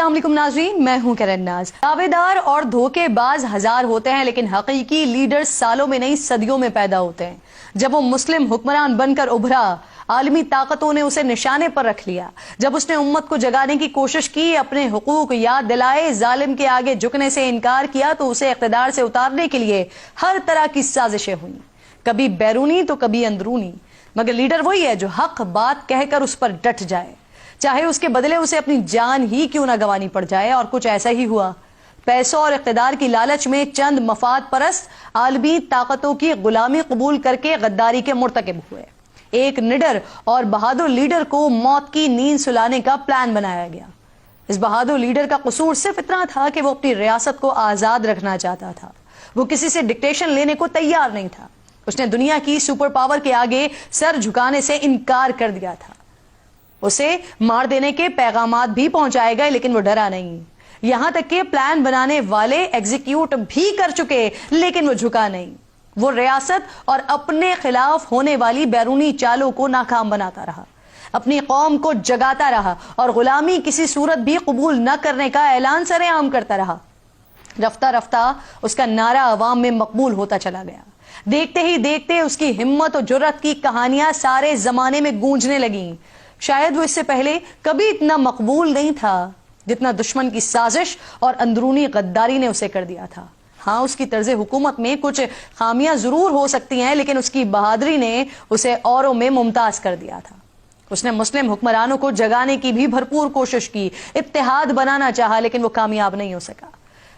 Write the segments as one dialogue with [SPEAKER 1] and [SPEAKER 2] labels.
[SPEAKER 1] السلام علیکم ناظرین، میں ہوں کرن ناز۔ دعویدار اور دھوکے باز ہزار ہوتے ہیں لیکن حقیقی لیڈر سالوں میں نہیں صدیوں میں پیدا ہوتے ہیں۔ جب وہ مسلم حکمران بن کر ابھرا، عالمی طاقتوں نے اسے نشانے پر رکھ لیا۔ جب اس نے امت کو جگانے کی کوشش کی، اپنے حقوق یاد دلائے، ظالم کے آگے جھکنے سے انکار کیا، تو اسے اقتدار سے اتارنے کے لیے ہر طرح کی سازشیں ہوئیں، کبھی بیرونی تو کبھی اندرونی، مگر لیڈر وہی ہے جو حق بات کہہ کر اس پر ڈٹ جائے، چاہے اس کے بدلے اسے اپنی جان ہی کیوں نہ گوانی پڑ جائے۔ اور کچھ ایسا ہی ہوا۔ پیسوں اور اقتدار کی لالچ میں چند مفاد پرست عالمی طاقتوں کی غلامی قبول کر کے غداری کے مرتکب ہوئے۔ ایک نڈر اور بہادر لیڈر کو موت کی نیند سلانے کا پلان بنایا گیا۔ اس بہادر لیڈر کا قصور صرف اتنا تھا کہ وہ اپنی ریاست کو آزاد رکھنا چاہتا تھا۔ وہ کسی سے ڈکٹیشن لینے کو تیار نہیں تھا۔ اس نے دنیا کی سپر پاور کے آگے سر جھکانے سے انکار کر دیا تھا۔ اسے مار دینے کے پیغامات بھی پہنچائے گئے لیکن وہ ڈرا نہیں، یہاں تک کہ پلان بنانے والے ایگزیکیوٹ بھی کر چکے لیکن وہ جھکا نہیں۔ وہ ریاست اور اپنے خلاف ہونے والی بیرونی چالوں کو ناکام بناتا رہا، اپنی قوم کو جگاتا رہا اور غلامی کسی صورت بھی قبول نہ کرنے کا اعلان سر عام کرتا رہا۔ رفتہ رفتہ اس کا نعرہ عوام میں مقبول ہوتا چلا گیا۔ دیکھتے ہی دیکھتے اس کی ہمت اور جرأت کی کہانیاں سارے زمانے میں گونجنے لگیں۔ شاید وہ اس سے پہلے کبھی اتنا مقبول نہیں تھا جتنا دشمن کی سازش اور اندرونی غداری نے اسے کر دیا تھا۔ ہاں، اس کی طرز حکومت میں کچھ خامیاں ضرور ہو سکتی ہیں لیکن اس کی بہادری نے اسے اوروں میں ممتاز کر دیا تھا۔ اس نے مسلم حکمرانوں کو جگانے کی بھی بھرپور کوشش کی، اتحاد بنانا چاہا لیکن وہ کامیاب نہیں ہو سکا۔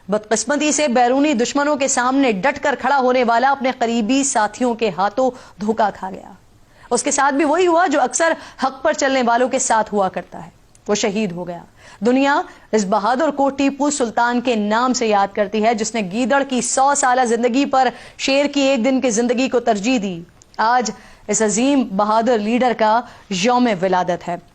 [SPEAKER 1] بدقسمتی سے بیرونی دشمنوں کے سامنے ڈٹ کر کھڑا ہونے والا اپنے قریبی ساتھیوں کے ہاتھوں دھوکا کھا گیا۔ اس کے ساتھ بھی وہی ہوا جو اکثر حق پر چلنے والوں کے ساتھ ہوا کرتا ہے، وہ شہید ہو گیا۔ دنیا اس بہادر کو ٹیپو سلطان کے نام سے یاد کرتی ہے جس نے گیدڑ کی 100 سالہ زندگی پر شیر کی ایک دن کی زندگی کو ترجیح دی۔ آج اس عظیم بہادر لیڈر کا یوم ولادت ہے۔